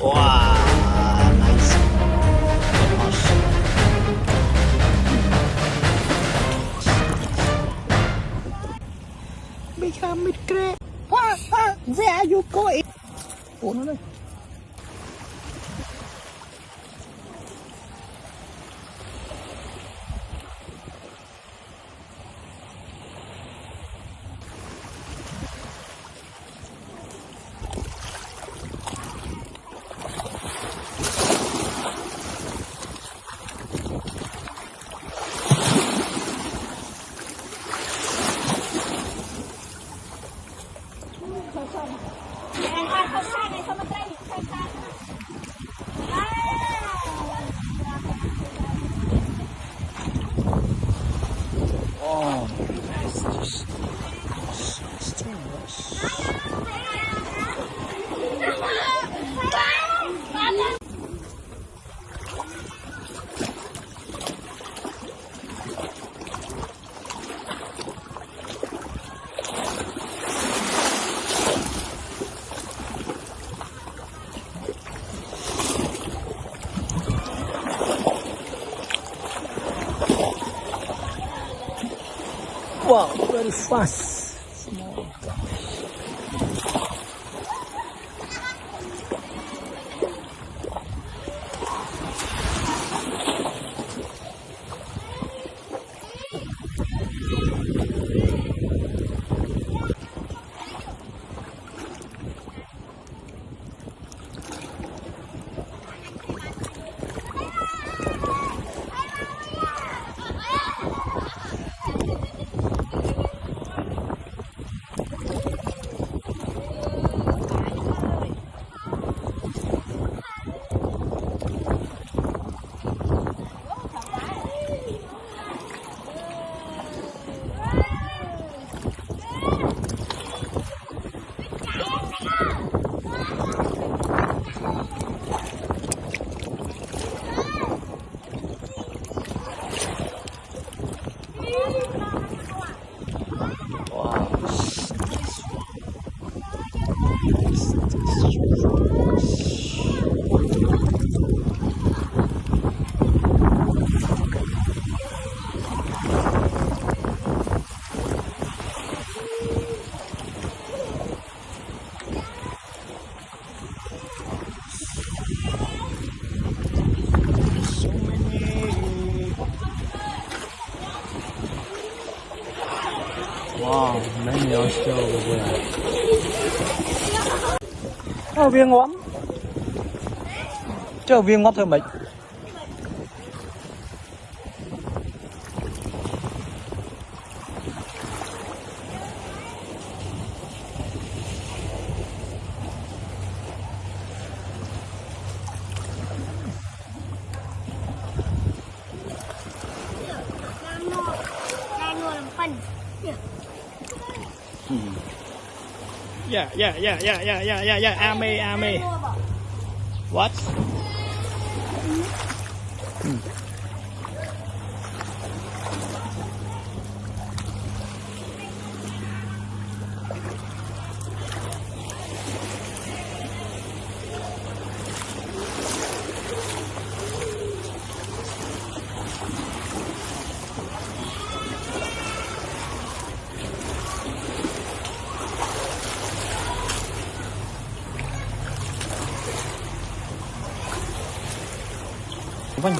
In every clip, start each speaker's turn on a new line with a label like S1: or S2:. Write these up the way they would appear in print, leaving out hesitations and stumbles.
S1: Wow, nice. Become it great. Wow, where are you going? Ủa nó đây. Oh, it's just wow, very fast. Small. Wow, many are still over there. Viên ngón. Chờ viên ngón thôi mấy. Yeah. Ame. What? Vâng.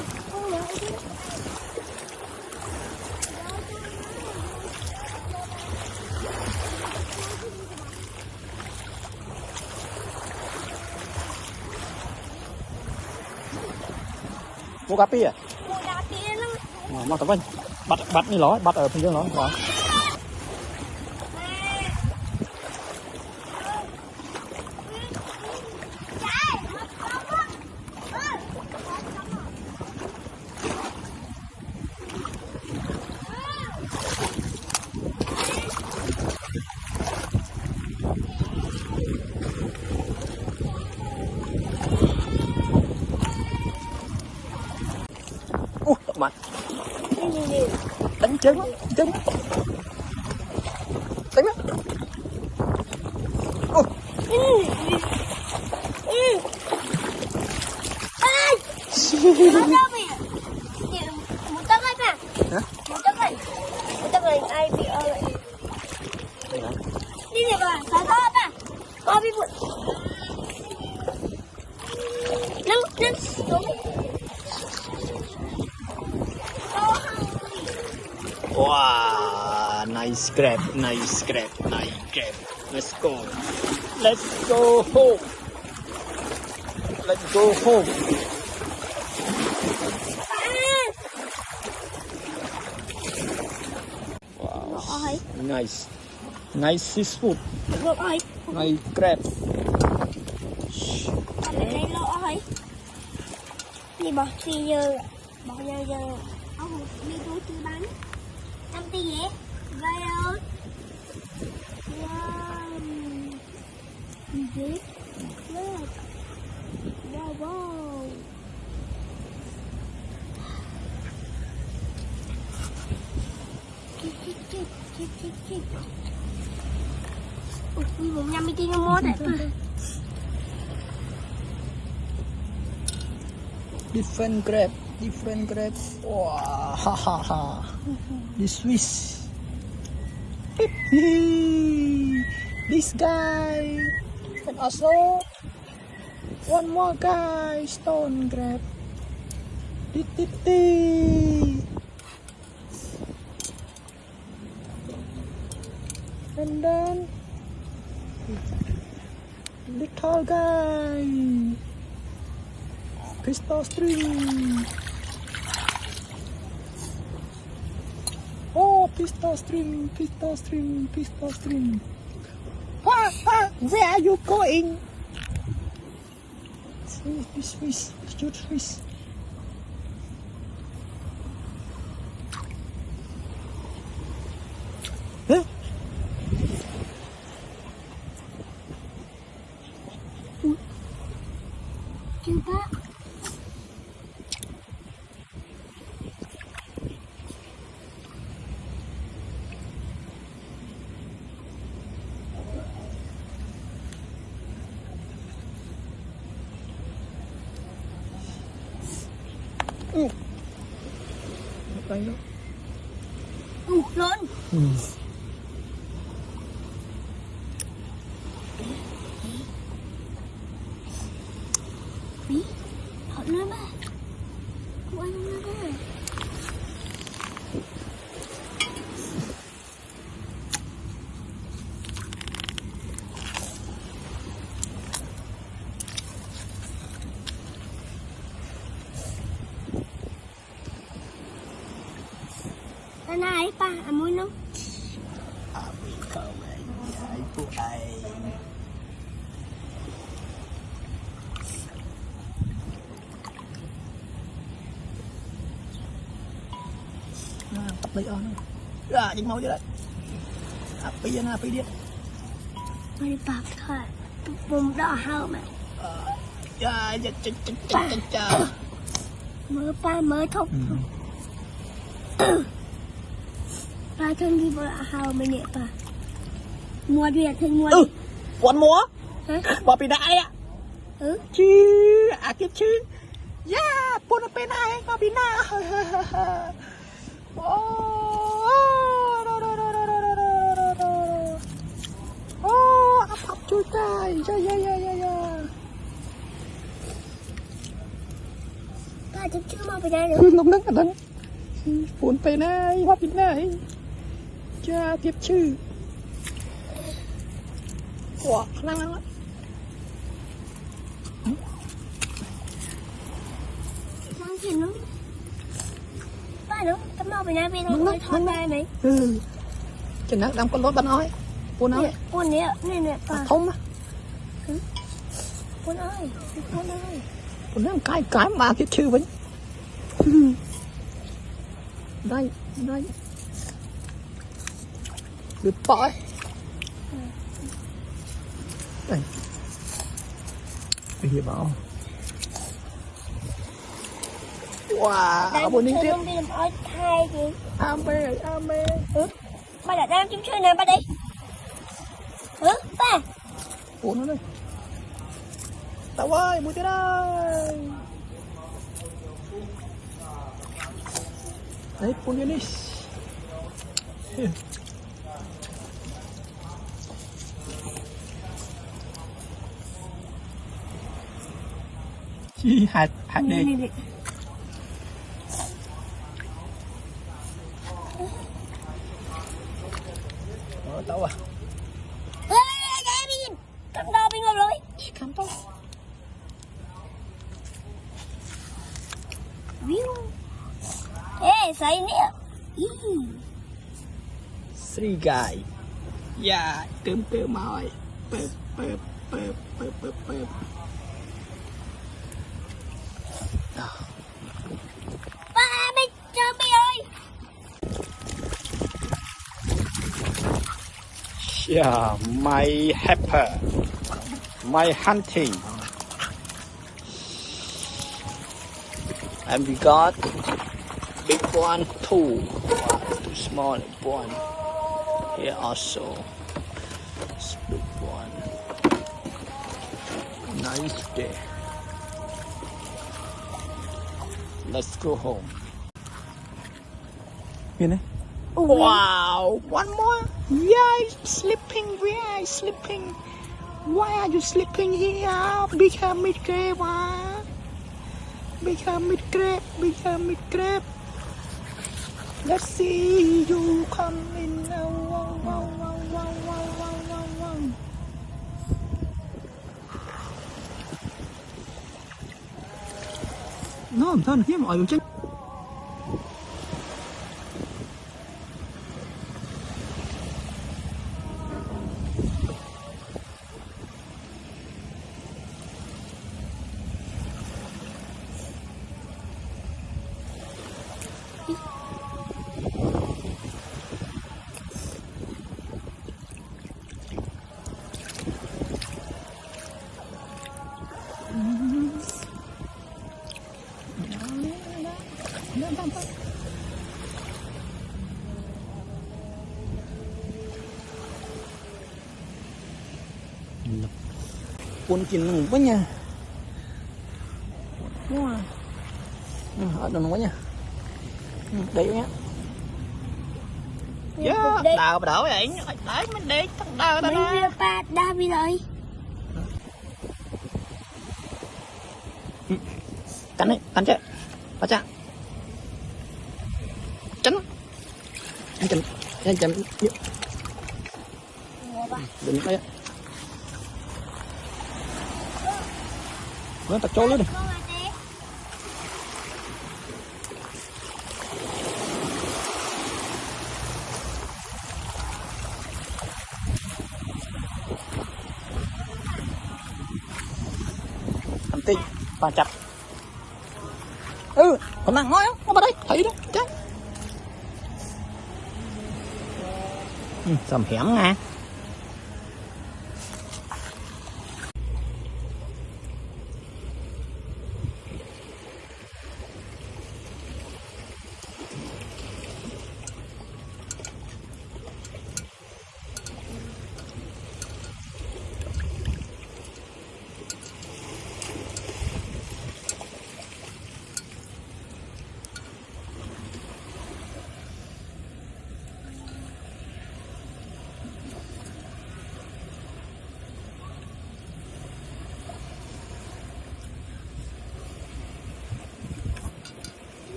S1: Mua cà phê à? Mà tao vâng. Bắt đi ló, bắt ở bên dưới nó. Đó. Mặt đánh chân đánh á.
S2: Một tấc ấy nè.
S1: Hả?
S2: Một tấc này. Một tấc này ai bị ơi. Đi đi bà, sao đó bà. Có bị bụi. Nâng xuống.
S1: Wow, nice grab, nice grab, nice grab. Let's go. Let's go home. Let's go home. Wow, nice. Nice seafood.
S2: Được rồi.
S1: Nice grab.
S2: Để đây lỗ rồi. Đi bỏ phi giờ. Bỏ giờ. Ông đi tôi chưa bắn. Năm tí vậy? Vậy ơi. Wow. Gì vậy? Look. Wow. Chích. Ui, một nhâm đi nó mốt đấy.
S1: Different grab. Wow, ha ha ha. This Swiss. This guy. And also one more guy. Stone grab. And then little guy. Pistol string. Oh, pistol string. Where are you going? Fish, huge fish. Huh?
S2: Chưa ta.
S1: Tay đó.
S2: Lớn. Bí. Thật lớn ba. Cô ăn nó đó. Này pa, amoy nó.
S1: Amoy không ai của ai. Tập lấy on. Ra đi mau đi lại. Api đi.
S2: Mày bạc thôi. Vùng đỏ hao mà.
S1: Dạ.
S2: Mơ pa mới thúc. Pa thân đi vào hao mày nhẹ pa. Mua đi là thân mua đi.
S1: Quán múa.
S2: Hả?
S1: Bỏ bị đại ạ. Chứ, kiếp chứ. Yeah, buồn ở bên này, bỏ bị nạ. Áp chui tay. Yeah.
S2: Pa chụp chưa mau về đây nữa.
S1: Nóng nức ở đây. Buồn bên này, bỏ bị này. Yeah, kiếp chứ. Wow, lăng.
S2: Gì nữa? Ba nữa, tao mau về đây về thôi đây mày.
S1: Chừng nào đang có lối bánh ơi. Buồn ơi.
S2: Buồn nè pa.
S1: Thông á.
S2: Buồn ơi.
S1: Buồn nó cái mà cái chư bánh. Đây. Được bỏ. Đây. Cái gì bảo. Wow, buồn ninh tiếp.
S2: Đang đi làm ơi thay gì?
S1: Ame.
S2: Ba đã đang chơi nè ba đi. Ba.
S1: Buồn nó đây. Tao ơi, mua tới đây. đấy phun vô đi chi hạt đi tao à
S2: cầm đo bên ngoài rồi
S1: cầm tao
S2: view ê say nè
S1: three guy yeah cơm mỏi
S2: ba mày chơi mày ơi
S1: yeah my helper my hunting and we got big one too small one here also this big one nice day let's go home you know wow one more yeah sleeping where are you sleeping why are you sleeping here become it grave become it grave let's see you come in wow. Nó làm sao nó mọi người chứ pun kinung punya wah ada namanya đây nhá đào đảo vậy đấy mình đi thằng đào ta
S2: mấy ba đa đi rồi
S1: cắn đấy cắn chứ bắt chặt chắn chắn đừng đây nó ta trốn lên đi làm tí và chặt còn nặng nói không vào đây thấy đó chứ sầm hẻm nè